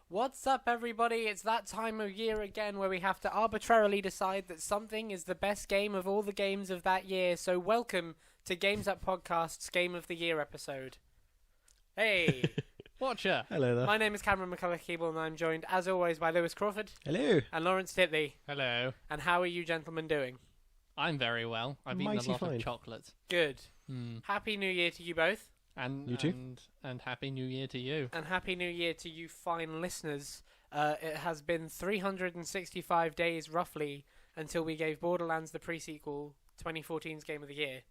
What's up, everybody? It's that time of year again where we have to arbitrarily decide that something is the best game of all the games of that year. So welcome to Games Up Podcast's Game of the Year episode. Hey! Watcher! Hello there. My name is Cameron McCulloch-Keeble and I'm joined, as always, by Lewis Crawford. Hello. And Lawrence Titley. Hello. And how are you gentlemen doing? I'm very well. I've eaten Mighty a lot fine. of chocolate. Good. Mm. Happy New Year to you both. And You too. And Happy New Year to you. And Happy New Year to you fine listeners. It has been 365 days, roughly, until we gave Borderlands the pre-sequel 2014's Game of the Year.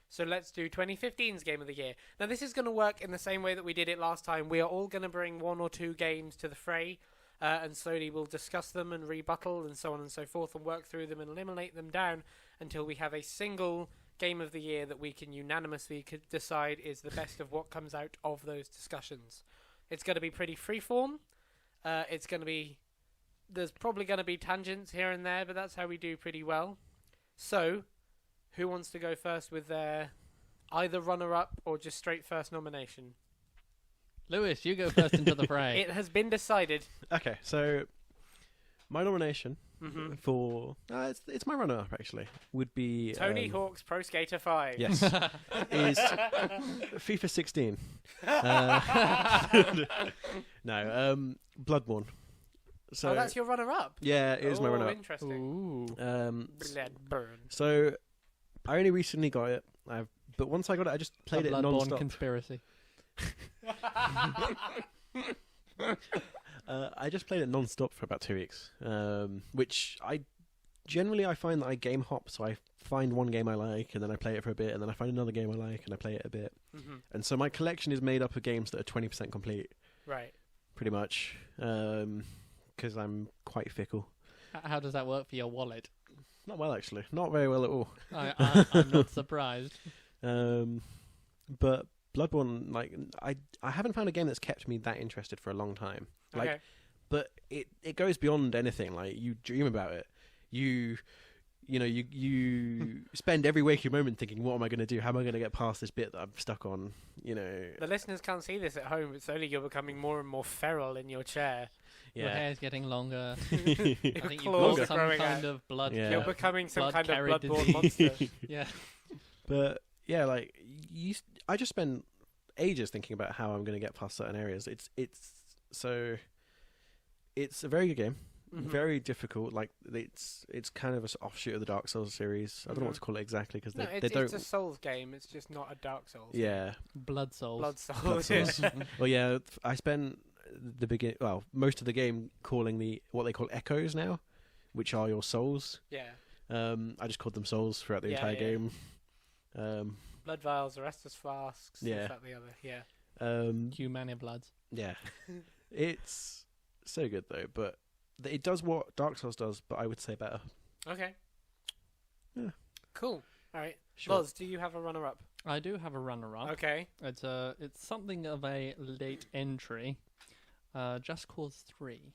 So let's do 2015's Game of the Year. Now, this is going to work in the same way that we did it last time. We are all going to bring one or two games to the fray, and slowly we'll discuss them and rebuttal and so on and so forth and work through them and eliminate them down until we have a single Game of the Year that we can unanimously decide is the best of what comes out of those discussions. It's going to be pretty freeform. It's going to be... There's probably going to be tangents here and there, but that's how we do pretty well. So, who wants to go first with their either runner-up or just straight first nomination? Lewis, you go first into the fray. It has been decided. Okay, so my nomination Mm-hmm. for it's my runner-up actually would be Tony Hawk's Pro Skater 5. Yes, is FIFA 16. No, Bloodborne. So that's your runner-up? yeah, it is my runner-up. Interesting. Ooh. Bloodborne. So I only recently got it. But once I got it, I just played A it Bloodborne non-stop. conspiracy. I just played it non-stop for about 2 weeks, which I find that I game hop, so I find one game I like, and then I play it for a bit, and then I find another game I like, and I play it a bit. Mm-hmm. And so my collection is made up of games that are 20% complete, Right. pretty much, because I'm quite fickle. How does that work for your wallet? Not well, actually. Not very well at all. I'm not surprised. But Bloodborne, like, I haven't found a game that's kept me that interested for a long time. Like, Okay. but it goes beyond anything. Like, you dream about it. You spend every waking moment thinking, what am I going to do? How am I going to get past this bit that I'm stuck on? You know. The listeners can't see this at home, but slowly you're becoming more and more feral in your chair. Your Yeah. hair's getting longer. Your I think you've claws got are some growing kind out. of blood. Yeah. You're becoming some kind of blood-carried bloodborne disease. monster. Yeah. But yeah, like I just spend ages thinking about how I'm going to get past certain areas. It's a very good game. Mhm. Very difficult. Like it's kind of an offshoot of the Dark Souls series. I don't know what to call it exactly because No, they it's don't. a Souls game. It's just not a Dark Souls. Yeah. Blood souls. Blood Souls. Blood Souls. Well, yeah. I spent most of the game calling what they call echoes now, which are your souls. Yeah. I just called them souls throughout the entire game. Blood vials, Restus flasks. Yeah. This, that, the other. Yeah. Humana bloods. Yeah. It's so good though, but it does what Dark Souls does, but I would say better. Okay. Yeah. Cool. All right. Sure. Loz, do you have a runner-up? I do have a runner-up. Okay. It's something of a late entry. Just Cause 3.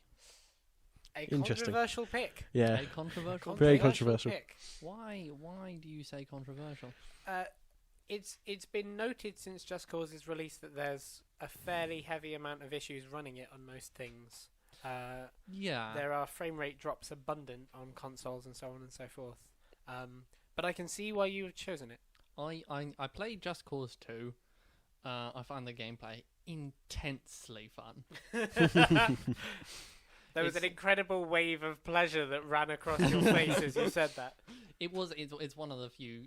A Interesting. controversial pick. Yeah. A controversial. Very pick. controversial. Pick. Why do you say controversial? It's been noted since Just Cause's release that there's a fairly heavy amount of issues running it on most things. Yeah. There are frame rate drops abundant on consoles and so on and so forth. But I can see why you've chosen it. I played Just Cause 2. I find the gameplay intensely fun. There was an incredible wave of pleasure that ran across your face as you said that. It's one of the few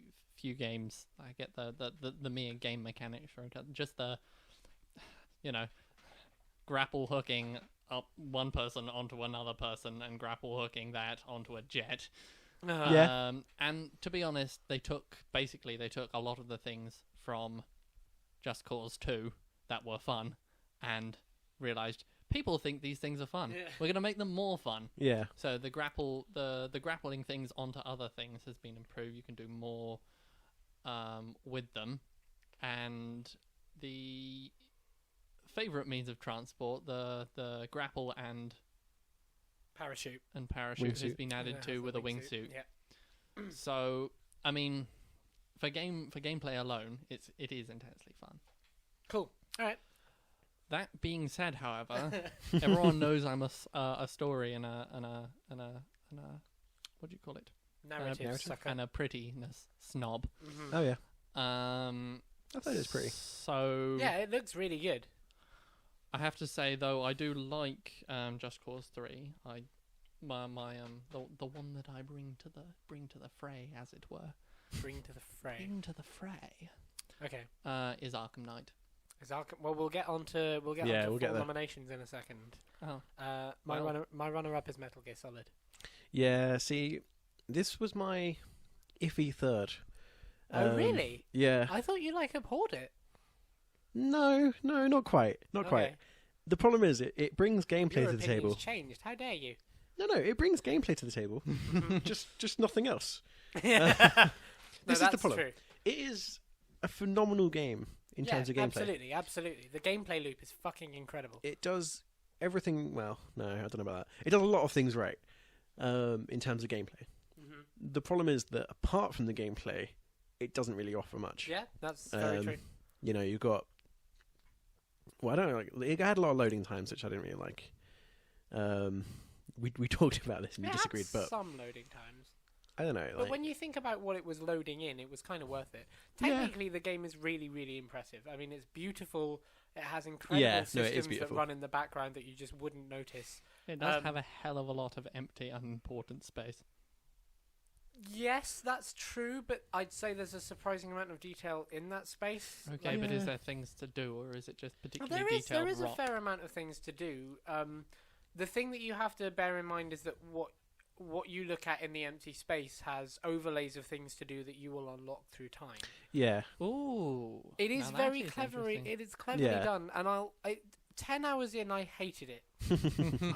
games I get the mere game mechanics from just the grapple hooking up one person onto another person and grapple hooking that onto a jet. Yeah. And to be honest, they took a lot of the things from Just Cause 2 that were fun and realized people think these things are fun. Yeah. We're going to make them more fun. Yeah. So the grappling things onto other things has been improved. You can do more with them. And the favorite means of transport, the grapple and Parachute. parachute has Wingsuit. been added Yeah, to with a wingsuit. Yeah. So, I mean, for gameplay alone, it is intensely fun. Cool. All right. That being said, however, everyone knows I'm a story and a what do you call it? Narrative sucker. And a prettiness snob. Oh yeah, I thought it was pretty. So Yeah, it looks really good. I have to say though, I do like Just Cause 3. The one that I bring to the fray, as it were. Bring to the fray. Bring to the fray. Okay. Is Arkham Knight. Well, we'll get on to full nominations in a second. Oh. My runner-up is Metal Gear Solid. Yeah, see, this was my iffy third. Oh, really? Yeah. I thought you abhorred it. No, not quite. Not quite. Okay. The problem is it brings gameplay Your to the table. opinion's changed. How dare you? No, it brings gameplay to the table. just nothing else. This is the problem. True. It is a phenomenal game in terms of gameplay. Absolutely. The gameplay loop is fucking incredible. It does everything. Well, no, I don't know about that. It does a lot of things right in terms of gameplay. Mm-hmm. The problem is that apart from the gameplay, it doesn't really offer much. Yeah, that's very true. You know, you've got. Well, I don't know. Like, it had a lot of loading times, which I didn't really like. We talked about this and you disagreed, but some loading times. I don't know. But when you think about what it was loading in, it was kind of worth it. Technically, the game is really, really impressive. I mean, it's beautiful. It has incredible systems that run in the background that you just wouldn't notice. It does have a hell of a lot of empty, unimportant space. Yes, that's true, but I'd say there's a surprising amount of detail in that space. Okay, but is there things to do, or is it just particularly detailed There is rock? a fair amount of things to do. The thing that you have to bear in mind is that what you look at in the empty space has overlays of things to do that you will unlock through time. Yeah. Ooh. It is very clever. It is cleverly done, and 10 hours in, I hated it.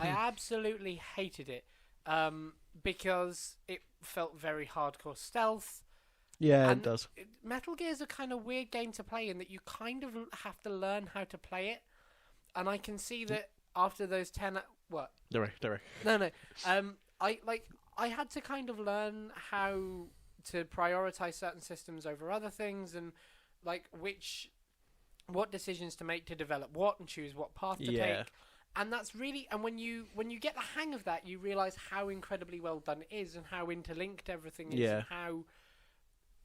I absolutely hated it because it felt very hardcore stealth. Yeah, it does. Metal Gear is a kind of weird game to play in that you kind of have to learn how to play it, and I can see that after those 10... What? Don't worry. No. I had to kind of learn how to prioritize certain systems over other things, and what decisions to make to develop what and choose what path to take. And that's really, and when you get the hang of that, you realize how incredibly well done it is and how interlinked everything is and how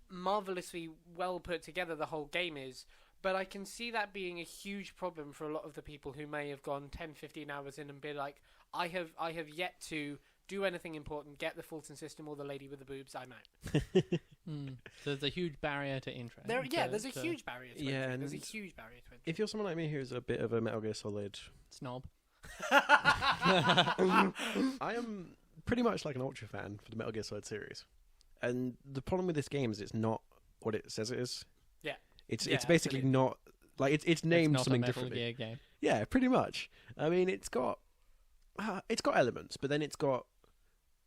marvelously well put together the whole game is. But I can see that being a huge problem for a lot of the people who may have gone 10, 15 hours in and be like, I have yet to do anything important, get the Fulton system or the lady with the boobs, I'm out. So there's a huge barrier to interest. There's a huge barrier to entry. and There's a huge barrier to entry. if you're someone like me who's a bit of a Metal Gear Solid snob. I am pretty much like an ultra fan for the Metal Gear Solid series. And the problem with this game is it's not what it says it is. Yeah. It's basically not like it's named it's not something a Metal differently. Gear game. Yeah, pretty much. I mean, it's got elements, but then it's got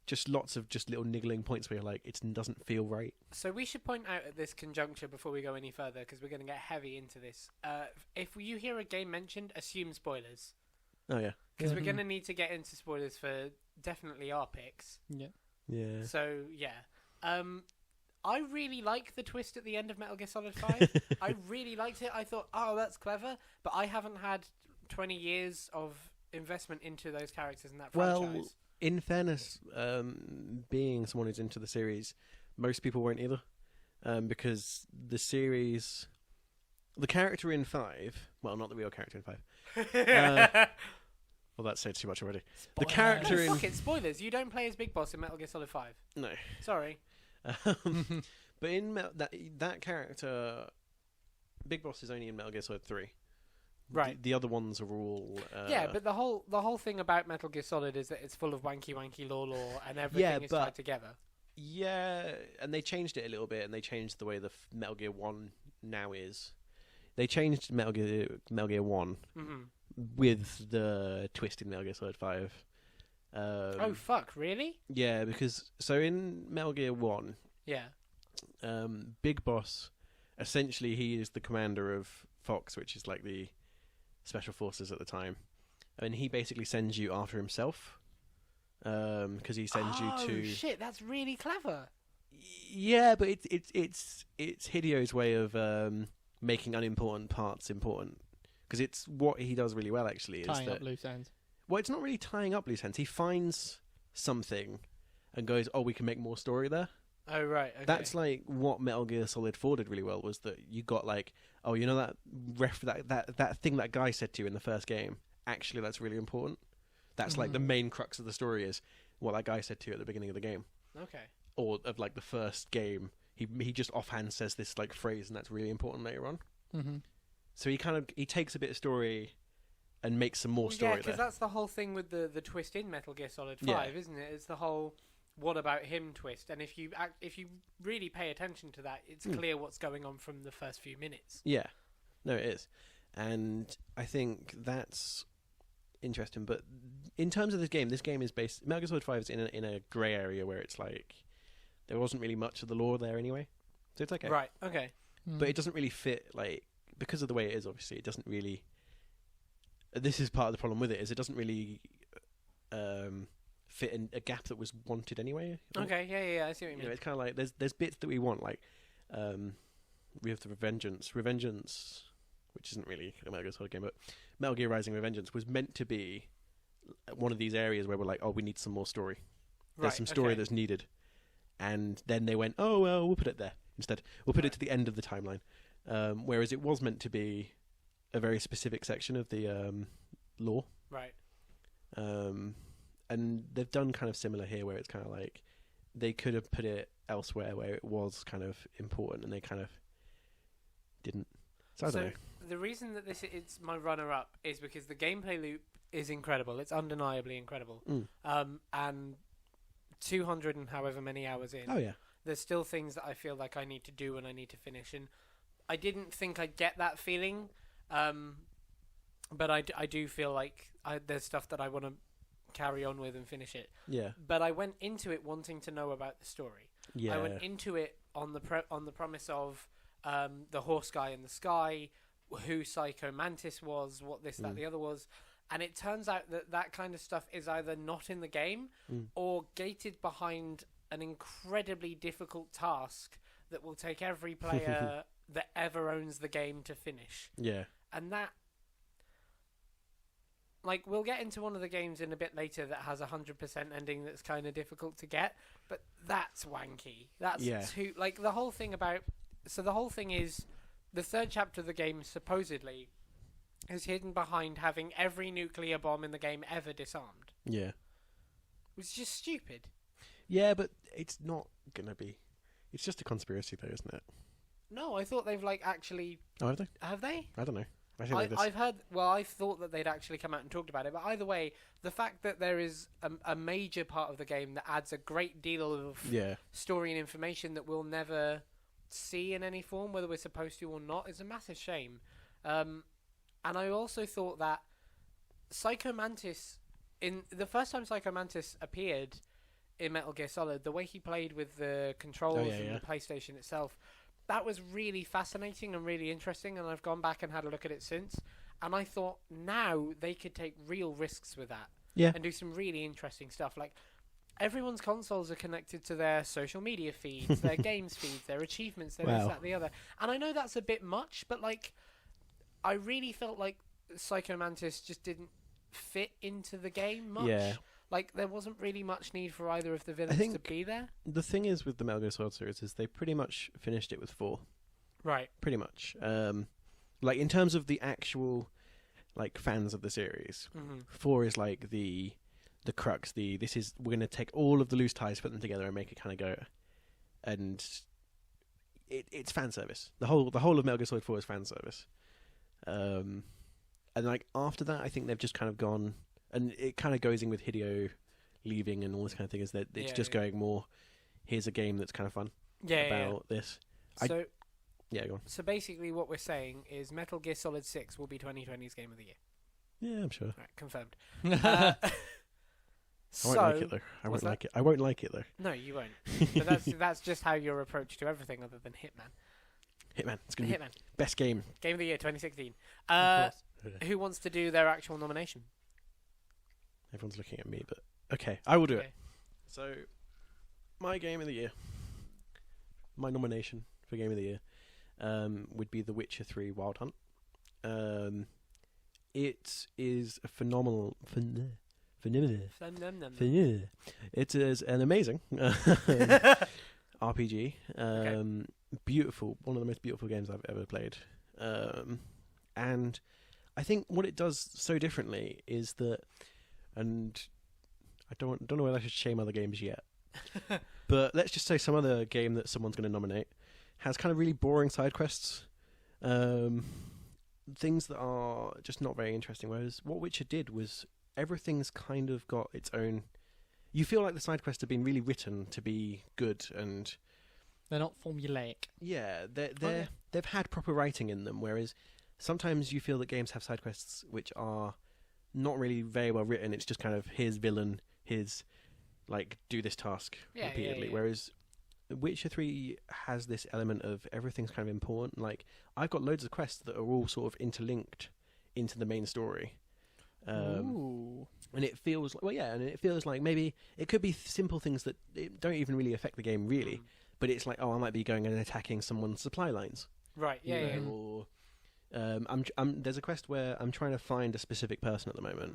just lots of just little niggling points where you're like, it doesn't feel right. So we should point out at this conjuncture before we go any further, because we're going to get heavy into this. If you hear a game mentioned, assume spoilers. Oh yeah. Because we're going to need to get into spoilers for definitely our picks. Yeah. Yeah. So yeah. I really like the twist at the end of Metal Gear Solid 5. I really liked it. I thought, oh, that's clever. But I haven't had 20 years of investment into those characters in that franchise. Well, in fairness, being someone who's into the series, most people won't either. Because the series... The character in 5... Well, not the real character in 5. Well, that said too much already. Spoilers. The character in... Fuck it, spoilers. You don't play as Big Boss in Metal Gear Solid 5. No. Sorry. But in that character, Big Boss is only in Metal Gear Solid 3. Right. The other ones are all... yeah, but the whole thing about Metal Gear Solid is that it's full of wanky lore and everything is tied together. Yeah, and they changed it a little bit, and they changed the way the Metal Gear 1 now is. They changed Metal Gear 1 with the twist in Metal Gear Solid 5. Oh, fuck, really? Yeah, because... So in Metal Gear 1... Yeah. Big Boss, essentially he is the commander of Fox, which is like the special forces at the time. And he basically sends you after himself. Because he sends you to... Oh, shit, that's really clever. Yeah, but it's Hideo's way of making unimportant parts important, because it's what he does really well. Actually, is Tying that up loose ends. well, it's not really tying up loose ends. He finds something and goes, "Oh, we can make more story there." Oh right, okay. That's like what Metal Gear Solid 4 did really well, was that you got like, oh, you know that thing that guy said to you in the first game. Actually, that's really important. That's like the main crux of the story is what that guy said to you at the beginning of the game, okay. or of like the first game. He just offhand says this like phrase, and that's really important later on. Mm-hmm. So he takes a bit of story and makes some more story Yeah, because there. that's the whole thing with the twist in Metal Gear Solid 5, Yeah. isn't it? It's the whole what about him twist, and if you really pay attention to that, it's clear what's going on from the first few minutes. Yeah, no, it is, and I think that's interesting. But in terms of this game is based. Metal Gear Solid 5 is in a grey area where it's like there wasn't really much of the lore there anyway, so it's okay. Right. Okay. But it doesn't really fit, like, because of the way it is. Obviously, it doesn't really. This is part of the problem with it, is it doesn't really fit in a gap that was wanted anyway. Okay. Yeah. I see what you You mean. know, it's kind of like there's bits that we want, like we have the Revengeance, which isn't really a Metal Gear Solid game, but Metal Gear Rising: Revengeance was meant to be one of these areas where we're like, oh, we need some more story. There's some story that's needed, and then they went, oh well, we'll put it there instead. We'll put it to the end of the timeline, whereas it was meant to be a very specific section of the lore. Right. And they've done kind of similar here, where it's kind of like they could have put it elsewhere where it was kind of important, and they kind of didn't. So I don't know. The reason that it's my runner-up is because the gameplay loop is incredible. It's undeniably incredible. And 200 and however many hours in, Oh yeah, there's still things that I feel like I need to do and I need to finish. And I didn't think I'd get that feeling, but I do feel like there's stuff that I want to carry on with and finish it. yeah, But I went into it wanting to know about the story. yeah. I went into it on the promise of the horse guy in the sky, who Psycho Mantis was, what this, that, the other was. And it turns out that kind of stuff is either not in the game or gated behind an incredibly difficult task that will take every player that ever owns the game to finish. Yeah. And that, like, we'll get into one of the games in a bit later that has 100% ending that's kind of difficult to get, but that's wanky. That's too, like, the whole thing about, so the whole thing is, the third chapter of the game supposedly is hidden behind having every nuclear bomb in the game ever disarmed. Yeah. Which is just stupid. Yeah, but it's not gonna be. It's just a conspiracy, though, isn't it? No, I thought they've, like, actually... Oh, have they? Have they? I don't know. I think I've heard... Well, I thought that they'd actually come out and talked about it, but either way, the fact that there is a major part of the game that adds a great deal of story and information that we'll never see in any form, whether we're supposed to or not, is a massive shame. And I also thought that Psycho Mantis... In the first time Psycho Mantis appeared in Metal Gear Solid, the way he played with the controls and the PlayStation itself, that was really fascinating and really interesting, and I've gone back and had a look at it since, and I thought now they could take real risks with that and do some really interesting stuff. Like, everyone's consoles are connected to their social media feeds, their games feeds, their achievements, their this, that, the other, and I know that's a bit much, but, like, I really felt like Psycho Mantis just didn't fit into the game much. Yeah. Like, there wasn't really much need for either of the villains to be there. The thing is with the Metal Gear Solid series is they pretty much finished it with 4. Right. Pretty much. Like, in terms of the actual, like, fans of the series, 4 is like the crux. We're going to take all of the loose ties, put them together, and make it kind of go. And it's fan service. The whole of Metal Gear Solid 4 is fan service. And, like, after that, I think they've just kind of gone... And it kind of goes in with Hideo leaving and all this kind of thing, is that it's just going more, here's a game that's kind of fun about this. So, go on. So basically what we're saying is Metal Gear Solid 6 will be 2020's Game of the Year. Yeah, I'm sure. Right, confirmed. I won't like it, though. I won't like it, though. No, you won't. But that's just how your approach to everything other than Hitman. Hitman. It's going to be Hitman. Best game. Game of the Year 2016. Who wants to do their actual nomination? Everyone's looking at me, but okay, I will do it. So, my game of the year, my nomination for game of the year, would be The Witcher 3 Wild Hunt. it is a phenomenal. Phenomenal. Phenomenal. It is an amazing RPG. Beautiful, one of the most beautiful games I've ever played. And I think what it does so differently is that, and I don't know whether I should shame other games yet, but let's just say some other game that someone's going to nominate has kind of really boring side quests. Things that are just not very interesting. Whereas what Witcher did was everything's kind of got its own. You feel like the side quests have been really written to be good, and they're not formulaic. yeah, they've had proper writing in them. Whereas sometimes you feel that games have side quests which are not really very well written. It's just kind of here's villain, here's like do this task repeatedly. Yeah. Whereas Witcher 3 has this element of everything's kind of important. Like I've got loads of quests that are all sort of interlinked into the main story. Ooh. And it feels like, and it feels like maybe it could be simple things that don't even really affect the game really, but it's like, oh, I might be going and attacking someone's supply lines. Right. you Yeah. know, Yeah. Or there's a quest where I'm trying to find a specific person at the moment,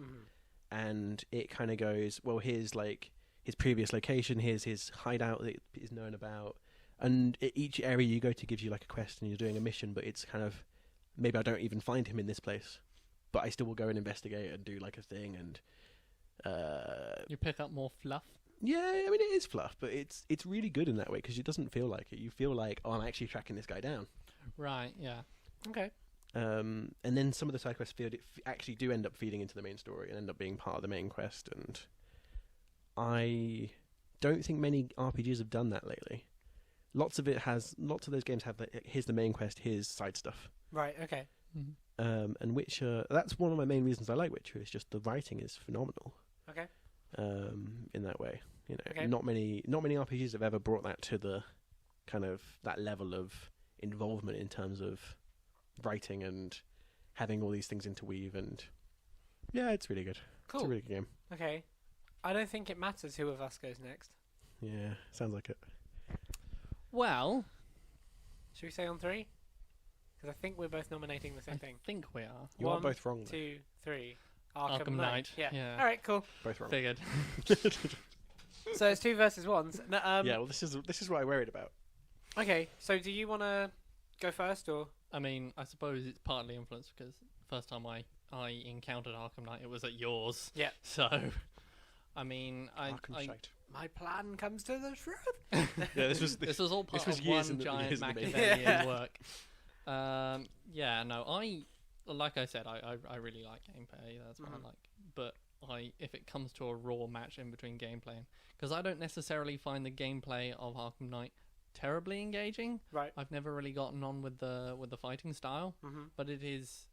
and it kind of goes, well, here's like his previous location, here's his hideout that is known about, and each area you go to gives you like a quest, and you're doing a mission, but it's kind of maybe I don't even find him in this place, but I still will go and investigate and do like a thing, and You pick up more fluff. yeah, I mean it is fluff, but it's really good in that way because it doesn't feel like it. You feel like, oh, I'm actually tracking this guy down. Right, yeah. Okay. And then some of the side quests actually do end up feeding into the main story and end up being part of the main quest. And I don't think many RPGs have done that lately. Lots of those games have here's the main quest, here's side stuff. Right. Okay. Mm-hmm. And Witcher, that's one of my main reasons I like Witcher. It's just the writing is phenomenal. Okay. In that way, Okay. not many RPGs have ever brought that to the kind of that level of involvement in terms of writing and having all these things interweave, and yeah, it's really good. Cool. It's a really good game. Okay. I don't think it matters who of us goes next. Yeah, sounds like it. Well, Should we say on 3? Because I think we're both nominating the same I thing. think we are. You are One, both wrong, though. 2, 3. Arkham Knight. Yeah. Yeah. All right. Cool. Both wrong. Figured. So it's 2 versus 1. Yeah, well, this is what I worried about. Okay. So do you want to go first or? I mean, I suppose it's partly influenced because the first time I encountered Arkham Knight, it was at yours. Yeah. So, I mean, Arkham Knight. My plan comes to the truth. Yeah, this was this was all part was of years one in the- giant years in the making. Machiavellian Yeah. work. Yeah, no, like I said, I really like gameplay. That's what I like. But if it comes to a raw match in between gameplay, because I don't necessarily find the gameplay of Arkham Knight terribly engaging. Right. I've never really gotten on with the fighting style, but it is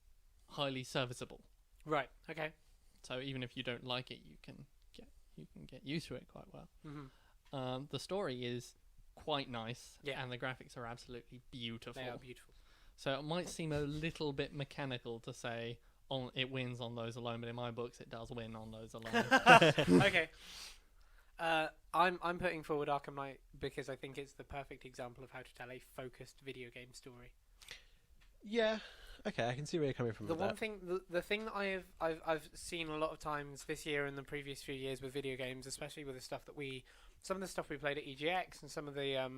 highly serviceable. Right. Okay. So even if you don't like it, you can get used to it quite well. The story is quite nice, Yeah. and the graphics are absolutely beautiful. They are beautiful. So it might seem a little bit mechanical to say it wins on those alone, but in my books it does win on those alone. Okay. I'm putting forward Arkham Knight because I think it's the perfect example of how to tell a focused video game story. Yeah. Okay, I can see where you're coming from. The with one that. thing, the thing that I've seen a lot of times this year and the previous few years with video games, especially with the stuff that some of the stuff we played at EGX and some of the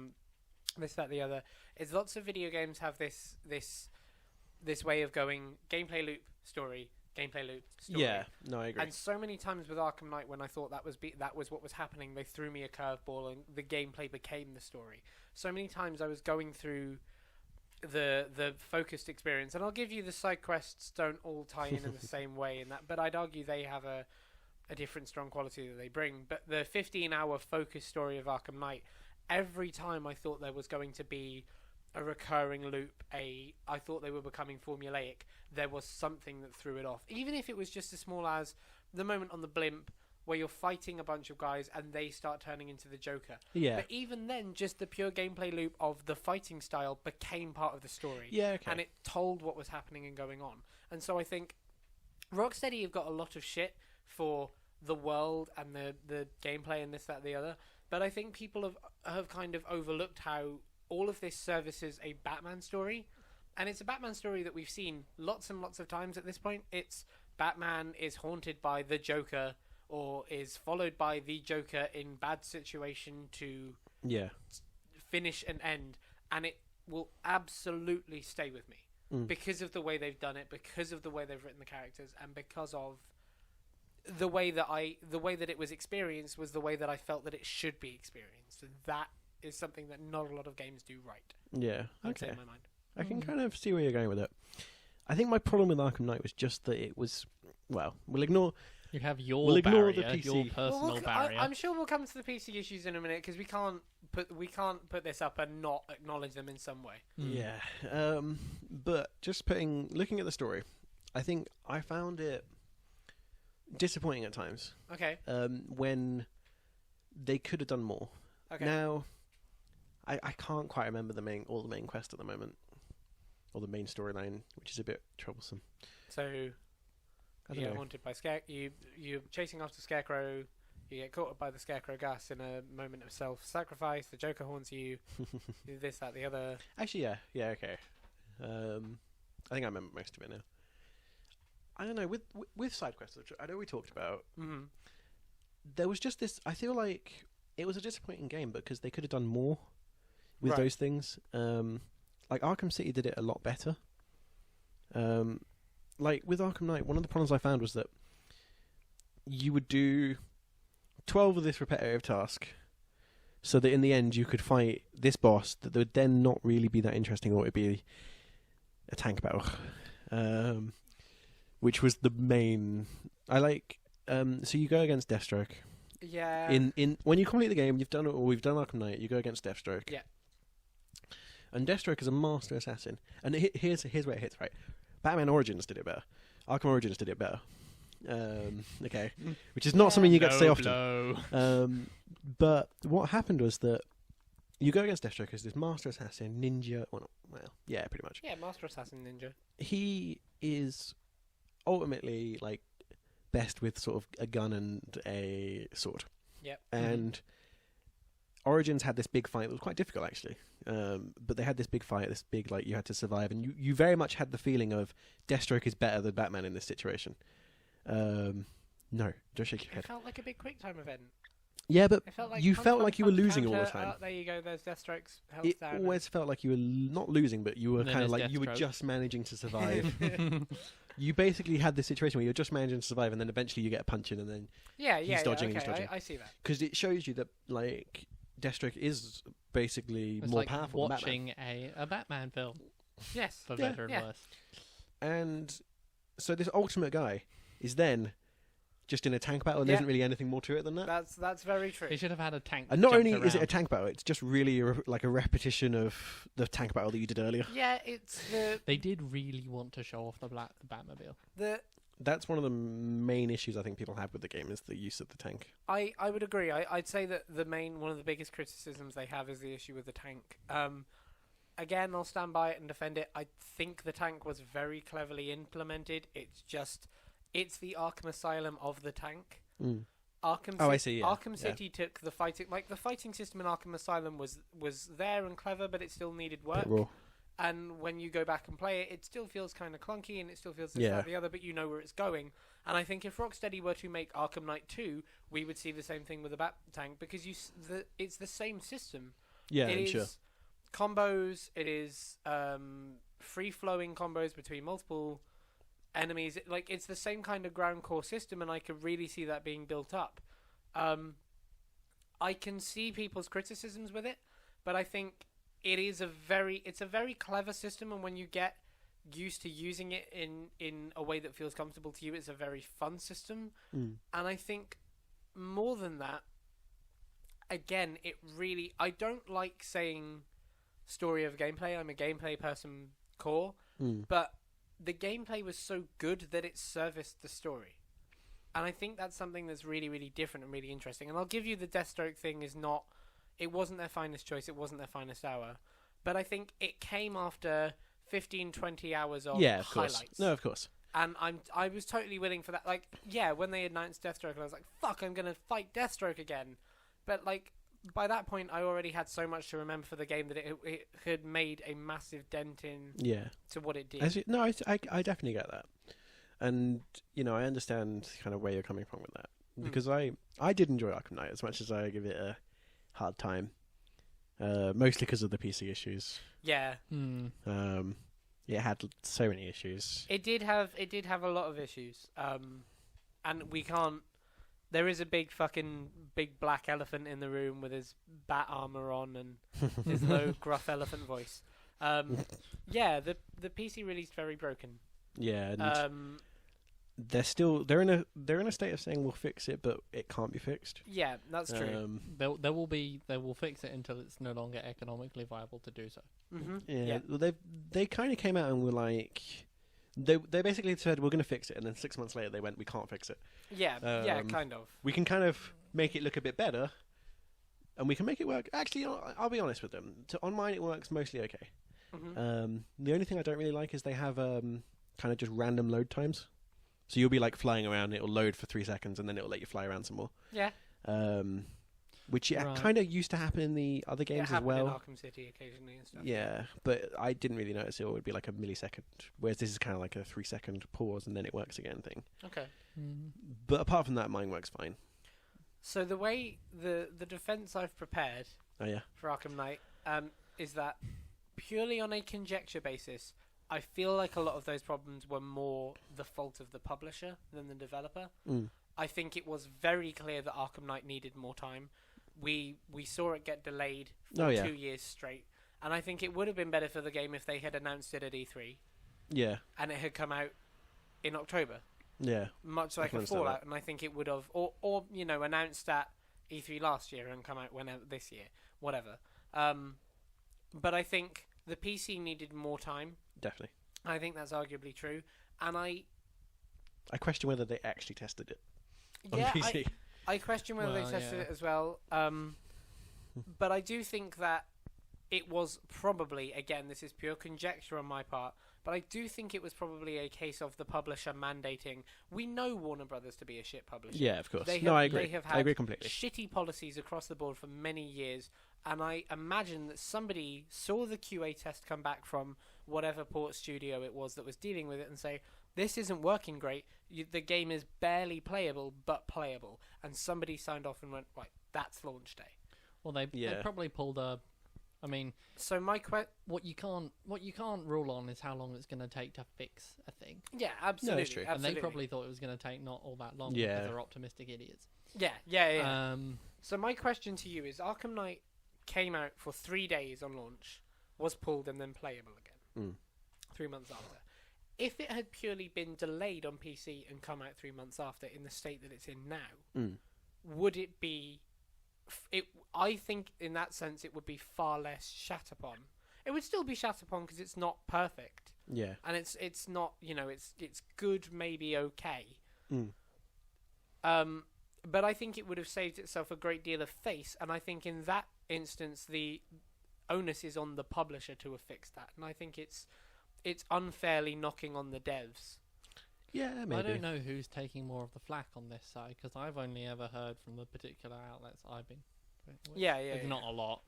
this, that, the other, is lots of video games have this way of going gameplay loop, story, gameplay loop, story. Yeah. No, I agree. And so many times with Arkham Knight, when I thought that was what was happening, they threw me a curveball and the gameplay became the story. So many times I was going through the focused experience, and I'll give you the side quests don't all tie in the same way in that, but I'd argue they have a different strong quality that they bring. But the 15-hour focused story of Arkham Knight, every time I thought there was going to be a recurring loop, I thought they were becoming formulaic, there was something that threw it off. Even if it was just as small as the moment on the blimp where you're fighting a bunch of guys and they start turning into the Joker. Yeah. But even then, just the pure gameplay loop of the fighting style became part of the story. Yeah, okay. And it told what was happening and going on. And so I think Rocksteady have got a lot of shit for the world and the gameplay and this, that, the other. But I think people have kind of overlooked how all of this services a Batman story. And it's a Batman story that we've seen lots and lots of times at this point. It's Batman is haunted by the Joker or is followed by the Joker in bad situation to Yeah. finish and end, and it will absolutely stay with me because of the way they've done it, because of the way they've written the characters, and because of the way that it was experienced was the way that I felt that it should be experienced. And that is something that not a lot of games do right. Yeah. I'd say Okay. in my mind. I can kind of see where you're going with it. I think my problem with Arkham Knight was just that it was, well, we'll ignore We'll ignore barrier, the PC. your personal barrier. I'm sure we'll come to the PC issues in a minute because we can't put this up and not acknowledge them in some way. Yeah. But just looking at the story, I think I found it disappointing at times. Okay. When they could have done more. Okay. Now, I can't quite remember all the main quest at the moment, or the main storyline, which is a bit troublesome. So I you don't get know. haunted by you're chasing after Scarecrow. You get caught by the Scarecrow gas in a moment of self-sacrifice. The Joker haunts you. You do this, that, the other. Actually, yeah, okay. I think I remember most of it now. I don't know, with side quests, which I know we talked about, there was just this. I feel like it was a disappointing game because they could have done more with Right. those things. Like Arkham City did it a lot better. Like with Arkham Knight, one of the problems I found was that you would do 12 of this repetitive task, so that in the end you could fight this boss that would then not really be that interesting, or it would be a tank battle, which was the main. I like. So you go against Deathstroke. Yeah. In when you complete the game, we've done Arkham Knight. You go against Deathstroke. Yeah. And Deathstroke is a master assassin. And here's where it hits right. Batman Origins did it better. Arkham Origins did it better. Okay, which is not something you get to say often. But what happened was that you go against Deathstroke as this master assassin, ninja. Well, yeah, pretty much. Yeah, Master Assassin Ninja. He is ultimately like best with sort of a gun and a sword. Yep. And Origins had this big fight that was quite difficult actually. But they had this big fight, this big like you had to survive, and you very much had the feeling of Deathstroke is better than Batman in this situation. No, don't shake your It head. felt like a big QuickTime event. Yeah, but It felt like you punch, felt punch, like you were punch, losing all the counter, time. there you go. There's Deathstroke's health It down. always felt like you were not losing, but you were Then kind of there's like you were Deathstroke. just managing to survive. You basically had this situation where you're just managing to survive, and then eventually you get a punch in, and then yeah, dodging and okay, he's dodging. I see that. because it shows you that like Deathstroke is basically It's more like powerful than Batman. watching a Batman film, Yes. for Yeah. better and Yeah. worse. And so this ultimate guy is then just in a tank battle, and there Yeah. isn't really anything more to it than that. That's very true. He should have had a tank. And not that only jumped is it a around. tank battle, it's just really like a repetition of the tank battle that you did earlier. Yeah, it's They did really want to show off the Batmobile. the That's one of the main issues I think people have with the game is the use of the tank. I would agree. I'd say that one of the biggest criticisms they have is the issue with the tank. Again, I'll stand by it and defend it. I think the tank was very cleverly implemented. It's the Arkham Asylum of the tank. Arkham Oh, I see, yeah. Arkham Yeah. City took the the fighting system in Arkham Asylum was there and clever, but it still needed work. Bit raw. And when you go back and play it, it still feels kind of clunky and it still feels this, Yeah. that, the other, but you know where it's going. And I think if Rocksteady were to make Arkham Knight 2, we would see the same thing with the Bat Tank because it's the same system. Yeah, It I'm is sure. combos, it is free-flowing combos between multiple enemies. It's the same kind of ground core system, and I could really see that being built up. I can see people's criticisms with it, but I think it's a very clever system, and when you get used to using it in a way that feels comfortable to you, it's a very fun system. And I think more than that, again, I don't like saying story of gameplay. I'm a gameplay person core, but the gameplay was so good that it serviced the story. And I think that's something that's really, really different and really interesting. And I'll give you the Deathstroke thing it wasn't their finest choice, it wasn't their finest hour. But I think it came after 15, 20 hours of Yeah, of course. highlights. No, of course. And I was totally willing for that. When they announced Deathstroke, I was like, fuck, I'm going to fight Deathstroke again. But, by that point, I already had so much to remember for the game that it had made a massive dent in Yeah. to what it did. I definitely get that. And I understand kind of where you're coming from with that, Mm. because I did enjoy Arkham Knight as much as I give it a hard time, mostly because of the PC issues. Yeah, It had so many issues. it did have a lot of issues. And we can't. There is a big black elephant in the room with his bat armor on and his low gruff elephant voice. Yeah, the PC released very broken. Yeah, and they're in a state of saying we'll fix it, but it can't be fixed. Yeah, that's true. They will fix it until it's no longer economically viable to do so. Yeah. Well, they kind of came out and were like, they basically said we're going to fix it, and then 6 months later they went, we can't fix it. Yeah, kind of. We can kind of make it look a bit better, and we can make it work. Actually, I'll be honest with them. On mine, it works mostly okay. The only thing I don't really like is they have kind of just random load times. So you'll be like flying around, it'll load for 3 seconds, and then it'll let you fly around some more. Yeah. Which Right. kind of used to happen in the other games as well. In Arkham City occasionally and stuff. Yeah, but I didn't really notice it would be like a millisecond, whereas this is kind of like a 3 second pause and then it works again thing. Okay. But apart from that, mine works fine. So the way the defense I've prepared Oh yeah, for Arkham Knight is that purely on a conjecture basis, I feel like a lot of those problems were more the fault of the publisher than the developer. I think it was very clear that Arkham Knight needed more time. We saw it get delayed for 2 years straight, and I think it would have been better for the game if they had announced it at E3. Yeah, and it had come out in October. Yeah, Much like a Fallout, and I think it would have, or announced at E3 last year and come out whenever this year, whatever. But I think the PC needed more time. definitely. I think that's arguably true, and I question whether they actually tested it on PC. I question whether they tested it as well. But I do think that it was probably, again, this is pure conjecture on my part, but I do think it was probably a case of the publisher mandating. We know Warner Brothers to be a shit publisher. Yeah, of course. I agree. They have had I agree completely. shitty policies across the board for many years, and I imagine that somebody saw the QA test come back from whatever port studio it was that was dealing with it and say, this isn't working great, the game is barely playable, but playable. And somebody signed off and went, right, that's launch day. Well, they probably pulled a... I mean, so what you can't rule on is how long it's going to take to fix a thing. Yeah, absolutely. No, it's true. And they probably thought it was going to take not all that long because they're optimistic idiots. Yeah. So my question to you is, Arkham Knight came out for 3 days on launch, was pulled and then playable again 3 months after. If it had purely been delayed on PC and come out 3 months after in the state that it's in now, would it be... I think in that sense it would be far less shat upon. It would still be shat upon because it's not perfect. Yeah. And it's not, it's good, maybe okay. But I think it would have saved itself a great deal of face, and I think in that instance the onus is on the publisher to have fixed that. And I think it's unfairly knocking on the devs. Yeah, maybe. I don't know who's taking more of the flack on this side, because I've only ever heard from the particular outlets I've been with. It's not a lot.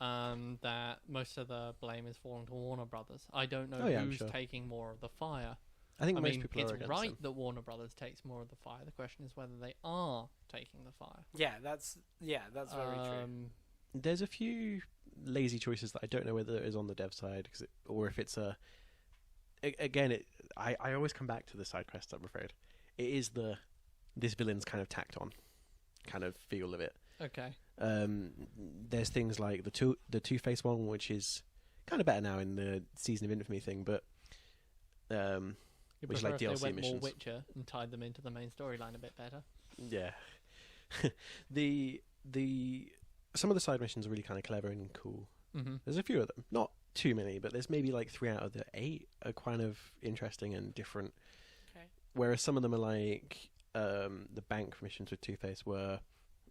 That most of the blame is falling to Warner Brothers. I don't know who's taking more of the fire. I think most people are it's against right them. that Warner Brothers takes more of the fire. The question is whether they are taking the fire. Yeah, that's very true. There's a few lazy choices that I don't know whether it is on the dev side, or if it's a... Again, I always come back to the side quests, I'm afraid. It is this villain's kind of tacked on kind of feel of it. Okay. There's things like the Two-Face one, which is kind of better now in the Season of Infamy thing, but which is like if they DLC went missions. more Witcher and tied them into the main storyline a bit better. Yeah. Some of the side missions are really kind of clever and cool. Mm-hmm. There's a few of them, not too many, but there's maybe like 3 out of the 8 are kind of interesting and different. Okay. Whereas some of them are like the bank missions with Two-Face, where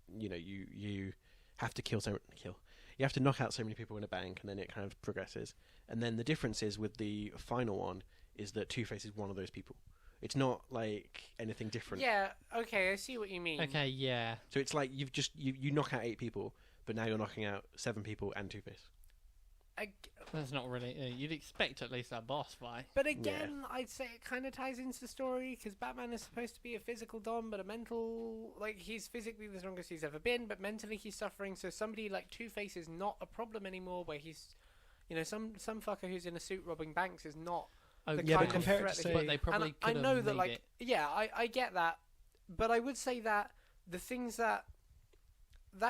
you have to you have to knock out so many people in a bank, and then it kind of progresses. And then the difference is with the final one is that Two-Face is one of those people. It's not like anything different. Yeah, okay, I see what you mean. Okay, yeah. So it's like you knock out 8 people, but now you're knocking out 7 people and Two-Face. That's not really. You'd expect at least a boss fight. But again, I'd say it kind of ties into the story because Batman is supposed to be a physical dom, but a mental. Like, he's physically the strongest he's ever been, but mentally he's suffering. So somebody like Two-Face is not a problem anymore. Where he's, some fucker who's in a suit robbing banks is not. Oh, The yeah, kind but of compare it threat to that say, But they probably I could know have that, made like, it. yeah, I get that, but I would say that the things that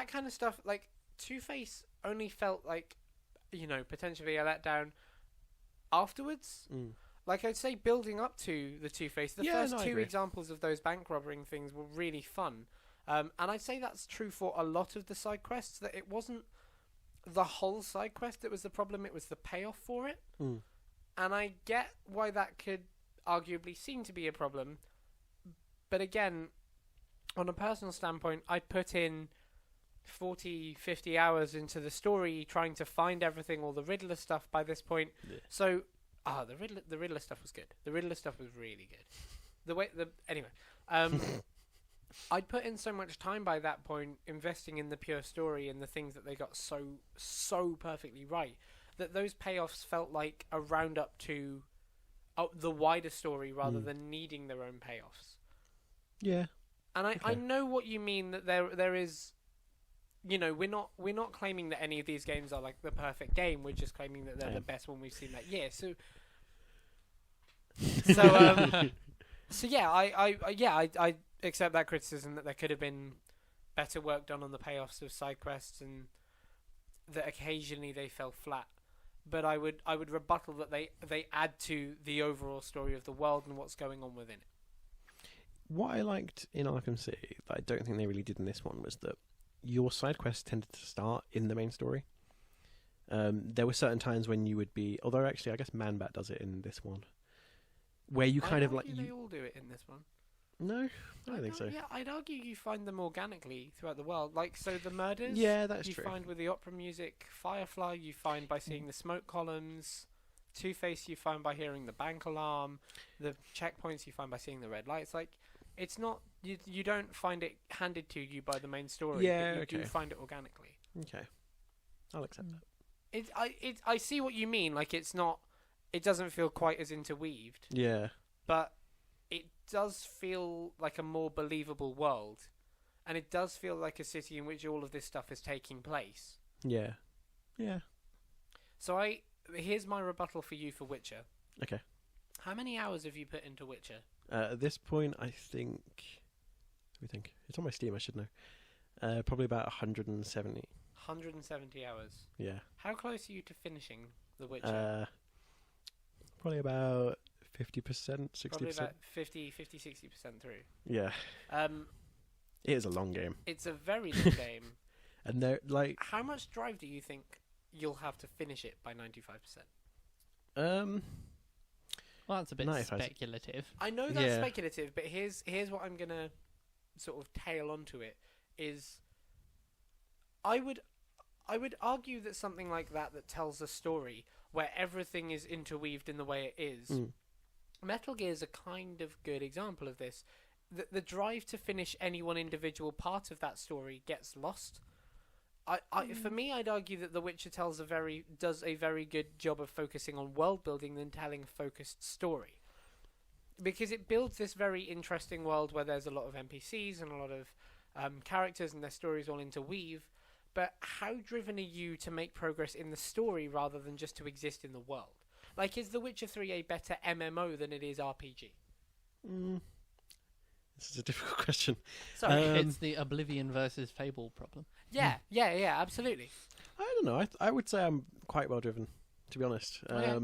kind of stuff, like Two-Face, only felt like, potentially a letdown afterwards. Like, I'd say building up to the Two-Face, the first I two agree. examples of those bank robbing things were really fun, and I'd say that's true for a lot of the side quests. That it wasn't the whole side quest that was the problem; it was the payoff for it. And I get why that could arguably seem to be a problem. But again, on a personal standpoint, I'd put in 40, 50 hours into the story trying to find everything, all the Riddler stuff by this point. Yeah. So, the Riddler stuff was good. The Riddler stuff was really good. Anyway, I'd put in so much time by that point investing in the pure story and the things that they got so perfectly right, that those payoffs felt like a roundup to the wider story rather than needing their own payoffs. Yeah. And I Okay. know what you mean, that there is, we're not claiming that any of these games are like the perfect game. We're just claiming that they're the best one we've seen that year. So yeah, I accept that criticism that there could have been better work done on the payoffs of side quests and that occasionally they fell flat. But I would rebuttal that they add to the overall story of the world and what's going on within it. What I liked in Arkham City that I don't think they really did in this one was that your side quests tended to start in the main story. There were certain times when you would be, although actually I guess Man-Bat does it in this one, where you kind of like they all do it in this one. No, I don't think so. Yeah, I'd argue you find them organically throughout the world. Like, so the murders, Yeah, that's you true. find with the opera music. Firefly, you find by seeing the smoke columns. Two-Face, you find by hearing the bank alarm. The checkpoints, you find by seeing the red lights. Like, it's not, you don't find it handed to you by the main story. Yeah, but you do okay. find it organically. Okay, I'll accept that. I see what you mean. Like, it doesn't feel quite as interweaved, Yeah, but it does feel like a more believable world, and it does feel like a city in which all of this stuff is taking place. yeah. So here's my rebuttal for you for Witcher. Okay. How many hours have you put into Witcher? At this point, I think. Let me think. It's on my Steam. I should know. Probably about 170. 170 hours. Yeah. How close are you to finishing The Witcher? Probably about 50%, 60%. Probably about 50, 60% through. Yeah. It is a long game, It's a very long game. and they're like, How much drive do you think you'll have to finish it by 95%? Well, that's a bit 95. speculative. I know that's Yeah. speculative, but here's what I'm gonna sort of tail onto it is. I would argue that something like that tells a story where everything is interweaved in the way it is. Metal Gear is a kind of good example of this. The drive to finish any one individual part of that story gets lost. For me, I'd argue that The Witcher does a very good job of focusing on world building than telling a focused story, because it builds this very interesting world where there's a lot of NPCs and a lot of characters and their stories all interweave. But how driven are you to make progress in the story rather than just to exist in the world? Like, is The Witcher 3 a better MMO than it is RPG? This is a difficult question. Sorry. It's the Oblivion versus Fable problem. Yeah, absolutely. I don't know. I would say I'm quite well driven, to be honest. Okay.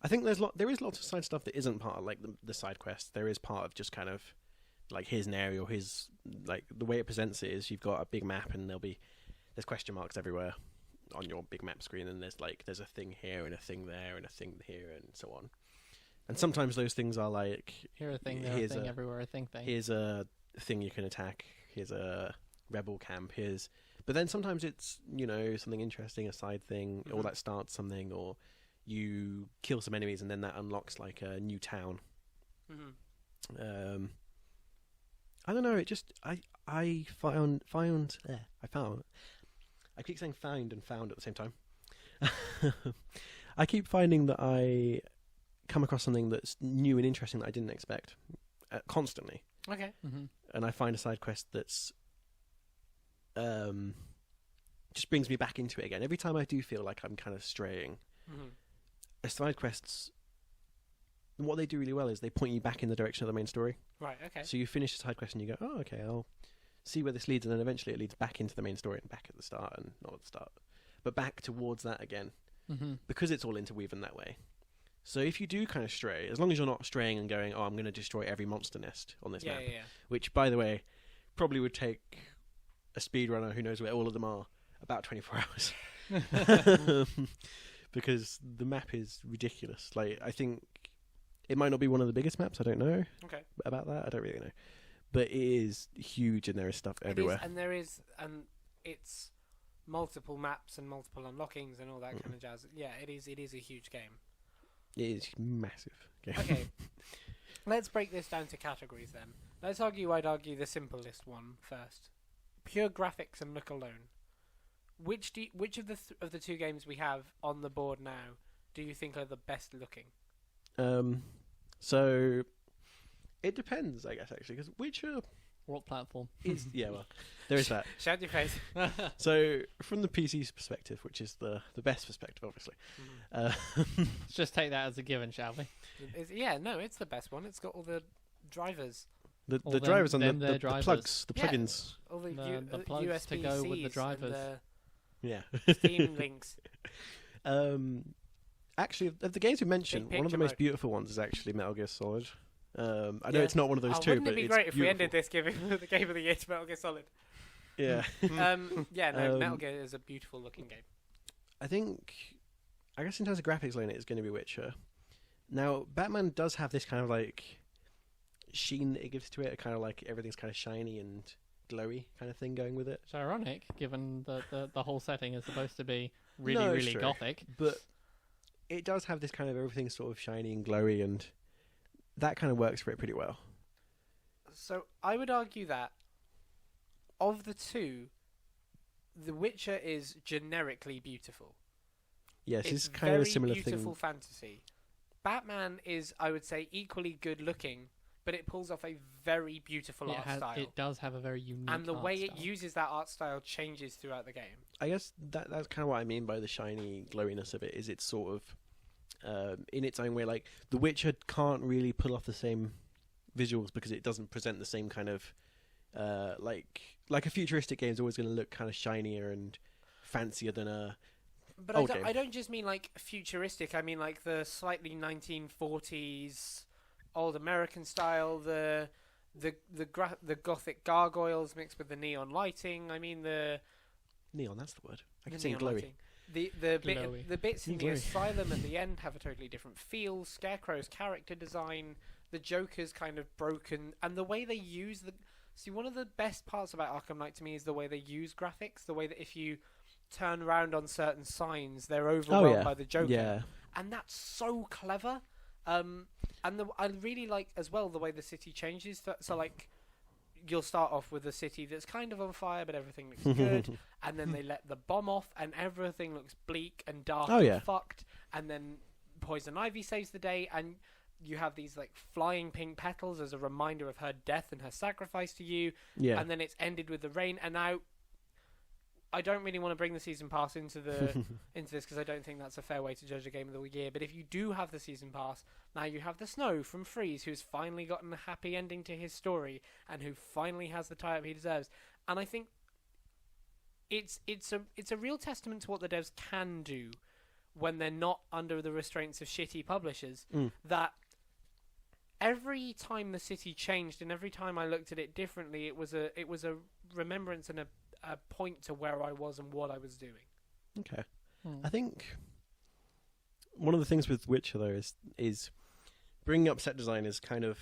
I think there is lots of side stuff that isn't part of like the side quest. There is part of just kind of like here's an area, or here's like the way it presents it is you've got a big map and there's question marks everywhere on your big map screen, and there's a thing here and a thing there and a thing here and so on. And sometimes those things are like Here a thing, there a thing, everywhere a thing. here's a thing you can attack, here's a rebel camp, but then sometimes it's something interesting, a side thing, or that starts something, or you kill some enemies and then that unlocks like a new town. I don't know, it just I found I keep saying found and found at the same time. I keep finding that I come across something that's new and interesting that I didn't expect constantly, Okay. Mm-hmm. and I find a side quest that's just brings me back into it again. Every time I do feel like I'm kind of straying, side quests, what they do really well is they point you back in the direction of the main story. Right. Okay. So you finish a side quest and you go, oh, okay, I'll see where this leads, and then eventually it leads back into the main story and back at the start, and not at the start, but back towards that again, because it's all interweaving that way. So if you do kind of stray, as long as you're not straying and going, oh, I'm going to destroy every monster nest on this map, which, by the way, probably would take a speedrunner who knows where all of them are about 24 hours. Because the map is ridiculous. Like, I think it might not be one of the biggest maps, I don't know about that, I don't really know. But it is huge and there is stuff everywhere. And it's multiple maps and multiple unlockings and all that kind of jazz. Yeah, it is a huge game. It is massive game. Okay. Let's break this down to categories then. I'd argue the simplest one first. Pure graphics and look alone. Which of the two games we have on the board now do you think are the best looking? So it depends, I guess, actually, because Witcher What platform? is well, there is that. Shout your face. So from the PC's perspective, which is the best perspective, obviously. Let's just take that as a given, shall we? It's the best one. It's got all the drivers. The All drivers and the the drivers. plugs, the Yeah. plugins. All the The plugs USB to go with the drivers. And Yeah. the Steam links. Actually, of the games we mentioned, Big one of the picture most mode. beautiful ones is actually Metal Gear Solid. I know Yeah. it's not one of those two, wouldn't but it be it's great if we beautiful. ended this giving the game of the year to Metal Gear Solid? Yeah. Metal Gear is a beautiful looking game. I guess in terms of graphics alone, it's going to be Witcher. Now, Batman does have this kind of like sheen that it gives to it, kind of like everything's kind of shiny and glowy kind of thing going with it. It's ironic, given the whole setting is supposed to be No, really, it's really true. gothic. But it does have this kind of everything's sort of shiny and glowy, and that kind of works for it pretty well. So I would argue that of the two, The Witcher is generically beautiful. Yes, It's it's kind of a very similar beautiful thing. fantasy. Batman is, I would say, equally good looking, but it pulls off a very beautiful art style. It does have a very unique And the art way style. it uses that art style changes throughout the game. I guess that's kind of what I mean by the shiny glowiness of it. Is it's sort of in its own way, like The Witcher can't really pull off the same visuals because it doesn't present the same kind of like a futuristic game is always going to look kind of shinier and fancier than a. But Okay. I don't just mean like futuristic. I mean like the slightly 1940s old American style, the gothic gargoyles mixed with the neon lighting. I mean the Neon, that's the word. I can the say neon glowy. lighting. The Glowy. bits in the Glowy. asylum at the end have a totally different feel. Scarecrow's character design, the Joker's kind of broken, and the way they use the. See, one of the best parts about Arkham Knight to me is the way they use graphics. The way that if you turn around on certain signs, they're overwhelmed by the Joker, Yeah. and that's so clever. And I really like as well the way the city changes. So like, you'll start off with a city that's kind of on fire, but everything looks good, and then they let the bomb off, and everything looks bleak and dark and fucked. And then Poison Ivy saves the day, and you have these like flying pink petals as a reminder of her death and her sacrifice to you. Yeah. And then it's ended with the rain, and now I don't really want to bring the season pass into the into this because I don't think that's a fair way to judge a game of the year. But if you do have the season pass, now you have the Snow from Freeze, who's finally gotten a happy ending to his story and who finally has the tie-up he deserves. And I think it's a real testament to what the devs can do when they're not under the restraints of shitty publishers. That every time the city changed and every time I looked at it differently, it was a remembrance and a point to where I was and what I was doing. Okay. I think one of the things with Witcher though is bringing up set design is kind of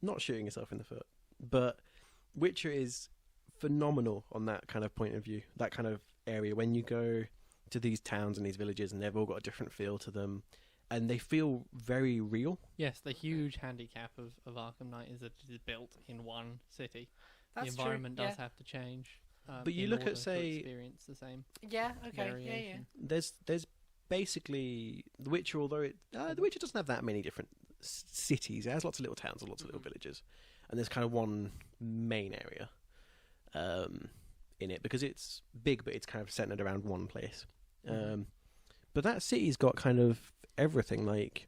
not shooting yourself in the foot, but Witcher is phenomenal on that kind of point of view, that kind of area. When you go to these towns and these villages, and they've all got a different feel to them, and they feel very real. Yes, the huge handicap of Arkham Knight is that it is built in one city. That's the environment true, does have to change. But you in look at, order to say- experience the same Yeah. Okay. Yeah. Yeah. variation. There's basically The Witcher, although The Witcher doesn't have that many different cities. It has lots of little towns and lots of little villages, and there's kind of one main area in it because it's big, but it's kind of centered around one place. But that city's got kind of everything. Like,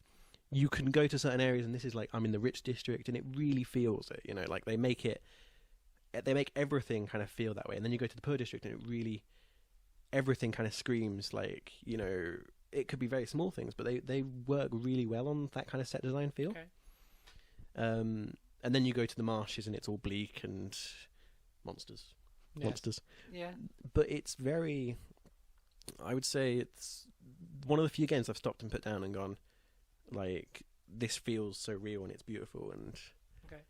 you can go to certain areas, and this is like, I'm in the rich district, and it really feels it. You know, like they make everything kind of feel that way. And then you go to the poor district, and it really, everything kind of screams like, you know, it could be very small things, but they work really well on that kind of set design feel. Okay. And then you go to the marshes, and it's all bleak and monsters. Yeah. But it's very, I would say it's one of the few games I've stopped and put down and gone, like, this feels so real and it's beautiful. And Okay.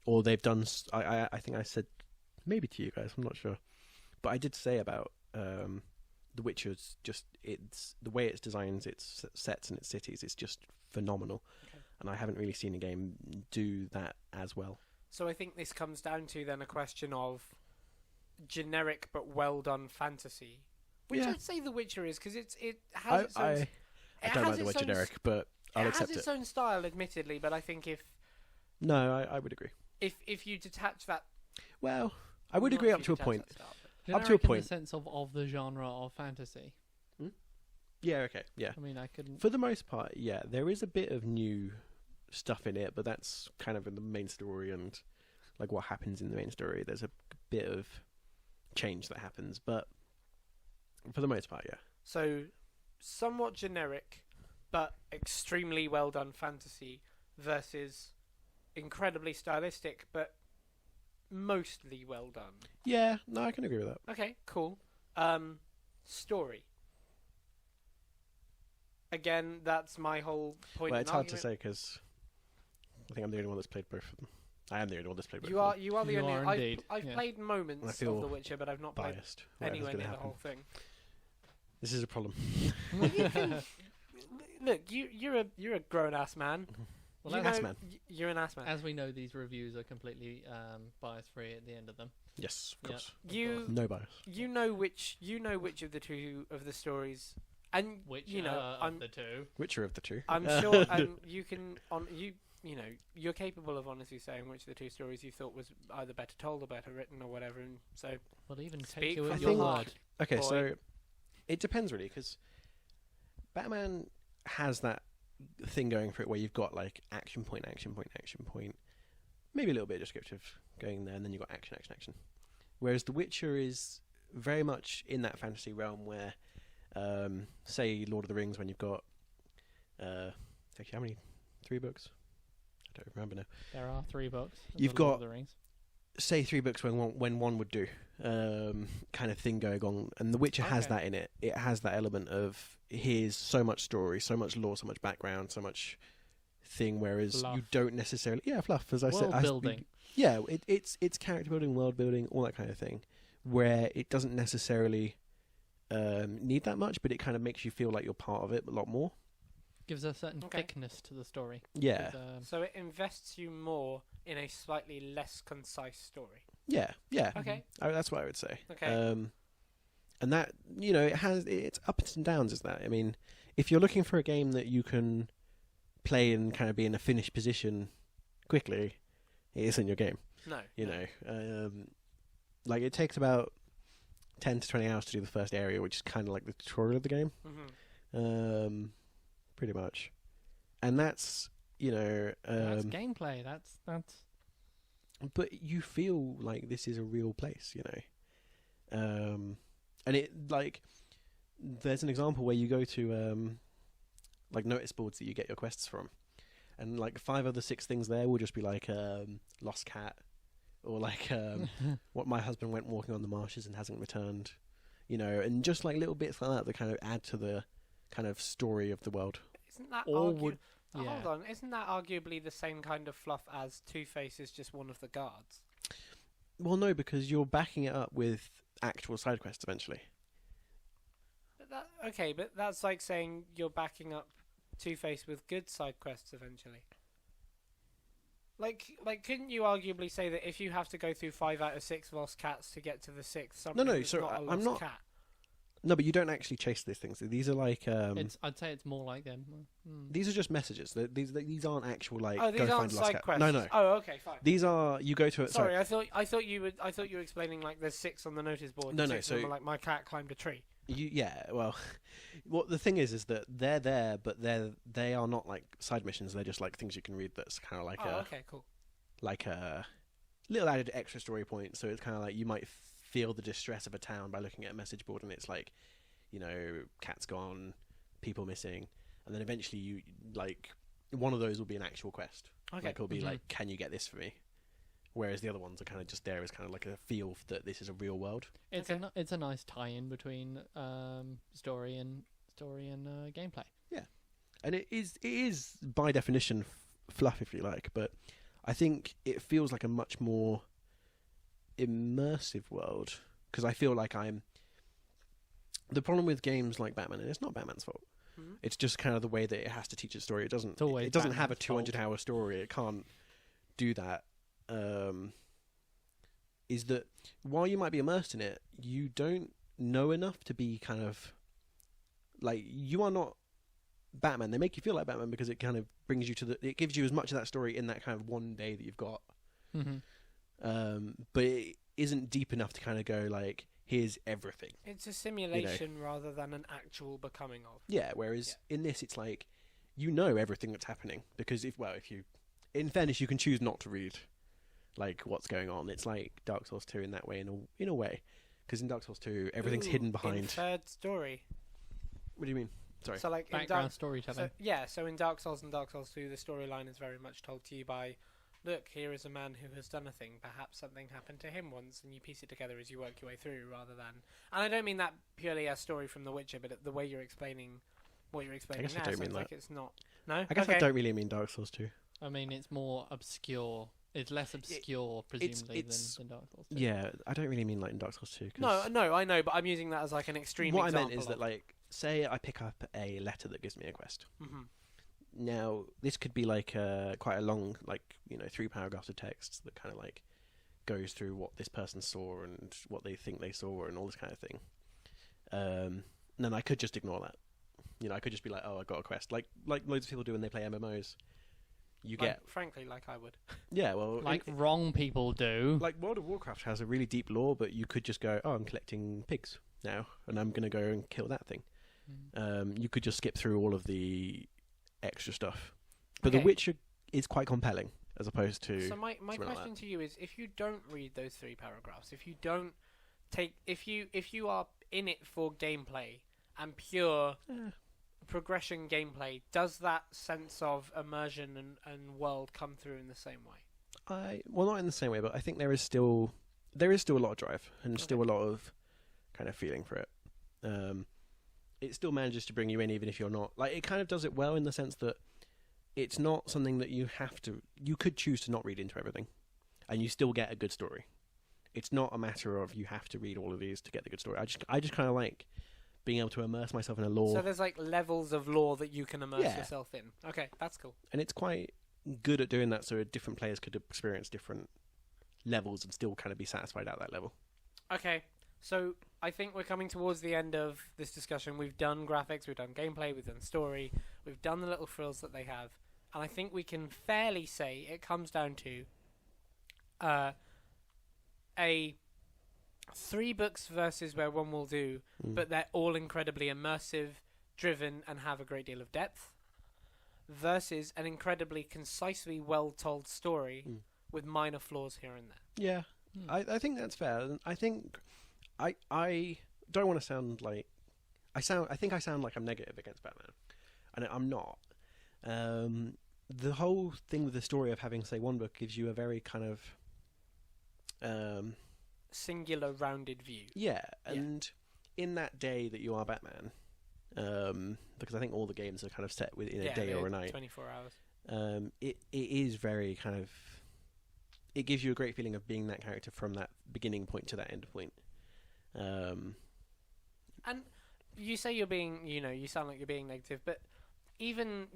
or they've done, I think I said maybe to you guys, I'm not sure, but I did say about The Witcher's just, it's the way it's designed its sets and its cities is just phenomenal. Okay. And I haven't really seen a game do that as well. So I think this comes down to then a question of generic but well done fantasy, which Yeah. I'd say The Witcher is, because it has its own. I it don't has like the word its own generic, but I'll it accept has its it. own style, admittedly, but I think No, I would agree. if you detach that, Well, I would not agree if up you to a detach point. that style, but- Up to a Generic in point. the sense of the genre of fantasy. Yeah, okay, yeah. I mean, I couldn't. For the most part, yeah, there is a bit of new stuff in it, but that's kind of in the main story and like what happens in the main story. There's a bit of change that happens, but for the most part, yeah. So, somewhat generic, but extremely well done fantasy versus incredibly stylistic, but mostly well done. Yeah, no, I can agree with that. Okay, cool. Story. Again, that's my whole point. Well, in it's hard to argument. say because I think I'm the only one that's played both of them. I am the only one that's played both You of are them. you are the You only. are I've indeed, I've yeah. played I moments feel of The Witcher, but I've not played Biased. Whatever's anywhere gonna near the happen. whole thing. This is a problem. Well, you can, look, you're a grown ass man. Well, You that's- know- man. You're an ass man. As we know, these reviews are completely bias free at the end of them. Yes, of Yeah. course. You No bias. you know which of the two of the stories, and Which you know of I'm the two? Witcher of the two. I'm sure, and you can you know you're capable of honestly saying which of the two stories you thought was either better told or better written or whatever. And so Well, even Speak take you from at your your heart. word. Okay, boy. so it depends really because Batman has that thing going for it where you've got like action point, maybe a little bit of descriptive going there, and then you've got action, action, action. Whereas The Witcher is very much in that fantasy realm where, say, Lord of the Rings, when you've got, actually, how many? 3 books? I don't remember now. There are 3 books. of You've The Lord of got- the Rings. Say 3 books when one would do, kind of thing going on, and The Witcher has Okay. that in it. It has that element of here's so much story, so much lore, so much background, so much thing. Whereas Fluff. you don't necessarily, fluff. As I said, World building. Yeah, it's character building, world building, all that kind of thing. Where it doesn't necessarily need that much, but it kind of makes you feel like you're part of it a lot more. Gives a certain Okay. thickness to the story. Yeah, With, so it invests you more in a slightly less concise story. yeah. Okay. That's what I would say. Okay. And that, it has its ups and downs. Is that? I mean, if you're looking for a game that you can play and kind of be in a finished position quickly, it isn't your game. No. You no. know, like it takes about 10 to 20 hours to do the first area, which is kind of like the tutorial of the game. Mhm. Pretty much. And that's, that's gameplay. That's but you feel like this is a real place, and it, like, there's an example where you go to like notice boards that you get your quests from, and like 5 of the 6 things there will just be like lost cat, or like what my husband went walking on the marshes and hasn't returned, and just like little bits like that that kind of add to the kind of story of the world. Isn't that Or would- Hold yeah. on, isn't that arguably the same kind of fluff as Two-Face is just one of the guards? Well, no, because you're backing it up with actual side quests eventually. But that's like saying you're backing up Two-Face with good side quests eventually. Like, couldn't you arguably say that if you have to go through 5 out of 6 lost cats to get to the 6th, something No, that's so not a I'm lost not- cat? No, but you don't actually chase these things. These are like I'd say it's more like them. these are just messages. These aren't actual like Oh, these go aren't find a lost side cat. quests. No. Oh, okay, fine. These are you go to it. Sorry, I thought you were explaining like there's 6 on the notice board. No, and no, 6 of them so- are like my cat climbed a tree. Well, what the thing is that they're there, but they are not like side missions. They're just like things you can read. That's kind of like Oh, okay, cool. like a little added extra story point. So it's kind of like you might feel the distress of a town by looking at a message board, and it's like, cat's gone, people missing, and then eventually you like one of those will be an actual quest. Okay. Like it'll be Mhm. like, can you get this for me? Whereas the other ones are kind of just there as kind of like a feel that this is a real world. It's it's a nice tie-in between story and gameplay. And it is by definition fluff, if you like, but I think it feels like a much more immersive world because I feel like I'm. The problem with games like Batman, and it's not Batman's fault. Mhm. It's just kind of the way that it has to teach a story. It doesn't. It's always It doesn't have a Batman's fault. 200-hour story. It can't do that. Is that while you might be immersed in it, you don't know enough to be kind of like you are not Batman. They make you feel like Batman because it kind of brings you to it gives you as much of that story in that kind of one day that you've got. Mm-hmm. But it isn't deep enough to kind of go like, here's everything. It's a simulation rather than an actual becoming of. Yeah. Whereas in this, it's like you know everything that's happening because if you, in fairness, you can choose not to read like what's going on. It's like Dark Souls 2 in that way, in a way, because in Dark Souls 2 everything's Ooh, hidden behind. Inferred story. What do you mean? Sorry. So like in Background Dark, storytelling. so in Dark Souls and Dark Souls 2, the storyline is very much told to you by, look, here is a man who has done a thing. Perhaps something happened to him once, and you piece it together as you work your way through, rather than. And I don't mean that purely as story from The Witcher, but the way you're explaining what you're explaining guess I now don't sounds mean like that. it's not. No, I guess okay. I don't really mean Dark Souls 2. I mean, it's more obscure. It's less obscure, presumably, it's- than Dark Souls 2. Yeah, I don't really mean like in Dark Souls 2. 'cause No, I know, but I'm using that as like an extreme. what I example meant is that like, say I pick up a letter that gives me a quest. hmm Now, this could be like quite a long, like 3 paragraphs of text that kind of like goes through what this person saw and what they think they saw and all this kind of thing. And then I could just ignore that. I could just be like, oh, I got a quest, like loads of people do when they play MMOs. You get frankly, like I would. yeah, well, Like wrong people do. like World of Warcraft has a really deep lore, but you could just go, oh, I'm collecting pigs now, and I'm gonna go and kill that thing. You could just skip through all of the extra stuff, but Okay. The Witcher is quite compelling as opposed to. So my something like question to you is: if you don't read those 3 paragraphs, if you don't if you are in it for gameplay and pure progression gameplay, does that sense of immersion and world come through in the same way? Well, not in the same way, but I think there is still a lot of drive and still a lot of kind of feeling for it. It still manages to bring you in, even if you're not like. It kind of does it well in the sense that it's not something that you have to. You could choose to not read into everything, and you still get a good story. It's not a matter of you have to read all of these to get the good story. I just kind of like being able to immerse myself in a lore, So there's like levels of lore that you can immerse Yeah. yourself in. Okay, that's cool. and it's quite good at doing that. So different players could experience different levels and still kind of be satisfied at that level. Okay, so I think we're coming towards the end of this discussion. We've done graphics, we've done gameplay, we've done story, we've done the little frills that they have, and I think we can fairly say it comes down to a 3 books versus where one will do, but they're all incredibly immersive, driven, and have a great deal of depth, versus an incredibly concisely well-told story with minor flaws here and there. Yeah, I think that's fair. And I think I don't want to sound like I think I sound like I'm negative against Batman, and I'm not. The whole thing with the story of having, say, one book gives you a very kind of Singular, rounded view. yeah, and in that day that you are Batman, because I think all the games are kind of set within a day they're or a night. 24 hours. It is very kind of. It gives you a great feeling of being that character from that beginning point to that end point. And you say you're being, you sound like you're being negative, but even,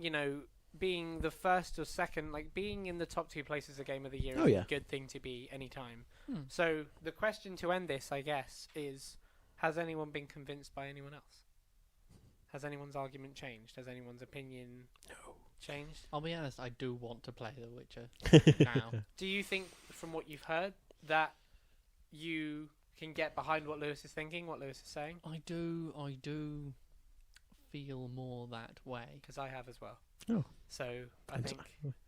being the first or second, like being in the top 2 places of Game of the Year Oh, is yeah. a good thing to be anytime. Hmm. So the question to end this, I guess, is: has anyone been convinced by anyone else? Has anyone's argument changed? Has anyone's opinion changed? I'll be honest, I do want to play The Witcher now. Do you think, from what you've heard, that you can get behind what Lewis is thinking, what Lewis is saying? I do feel more that way. Because I have as well. Oh. So I And think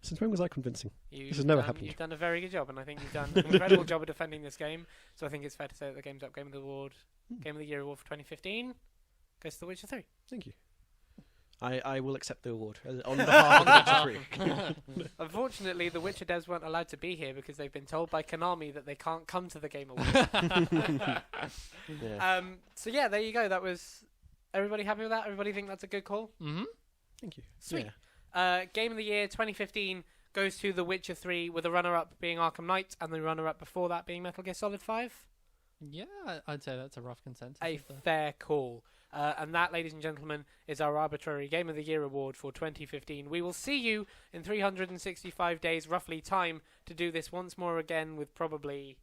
Since when was I convincing? you've This has never done, happened. You've done a very good job, and I think you've done an incredible job of defending this game. So I think it's fair to say that the Game's Up Game of the Year award for 2015 goes to The Witcher 3. Thank you. I will accept the award on behalf of the Witcher 3. Unfortunately, the Witcher devs weren't allowed to be here because they've been told by Konami that they can't come to the Game Awards. Yeah. So yeah, there you go. That was everybody happy with that? Everybody think that's a good call? Mm-hmm. Thank you. Sweet. Yeah. Game of the Year 2015 goes to The Witcher 3, with the runner-up being Arkham Knight, and the runner-up before that being Metal Gear Solid 5. Yeah, I'd say that's a rough consensus. A of the- fair call. And that, ladies and gentlemen, is our arbitrary Game of the Year award for 2015. We will see you in 365 days, roughly, time to do this once more again with probably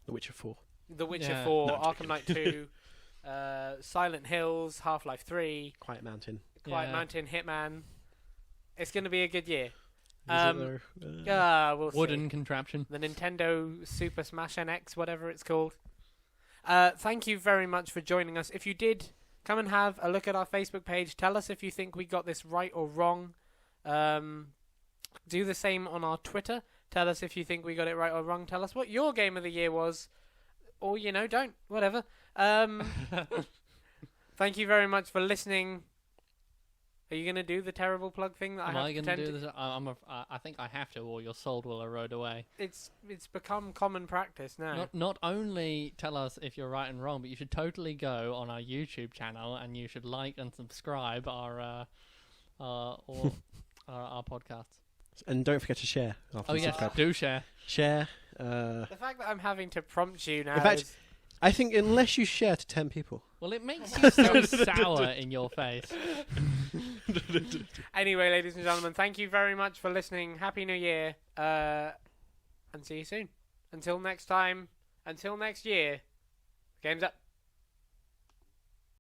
The Witcher 4. The Witcher Yeah. 4, No, I'm Arkham Knight 2, Silent Hills, Half-Life 3, Quiet Mountain. Quiet Yeah. Mountain, Hitman. It's going to be a good year. Is it there? We'll wooden see. contraption. The Nintendo Super Smash NX, whatever it's called. Thank you very much for joining us. If you did, come and have a look at our Facebook page. Tell us if you think we got this right or wrong. Do the same on our Twitter. Tell us if you think we got it right or wrong. Tell us what your Game of the Year was. Or, don't. Whatever. Thank you very much for listening. Are you going to do the terrible plug thing that Am I have I to going to pretend do this? I think I have to, or your soul will erode away. It's become common practice now. Not only tell us if you're right and wrong, but you should totally go on our YouTube channel and you should like and subscribe our podcasts. And don't forget to share. After Oh you yes, subscribe. do share. Share. The fact that I'm having to prompt you now In fact- is... I think unless you share to 10 people. Well, it makes you so sour in your face. Anyway, ladies and gentlemen, thank you very much for listening. Happy New Year. And see you soon. Until next time, until next year, game's up.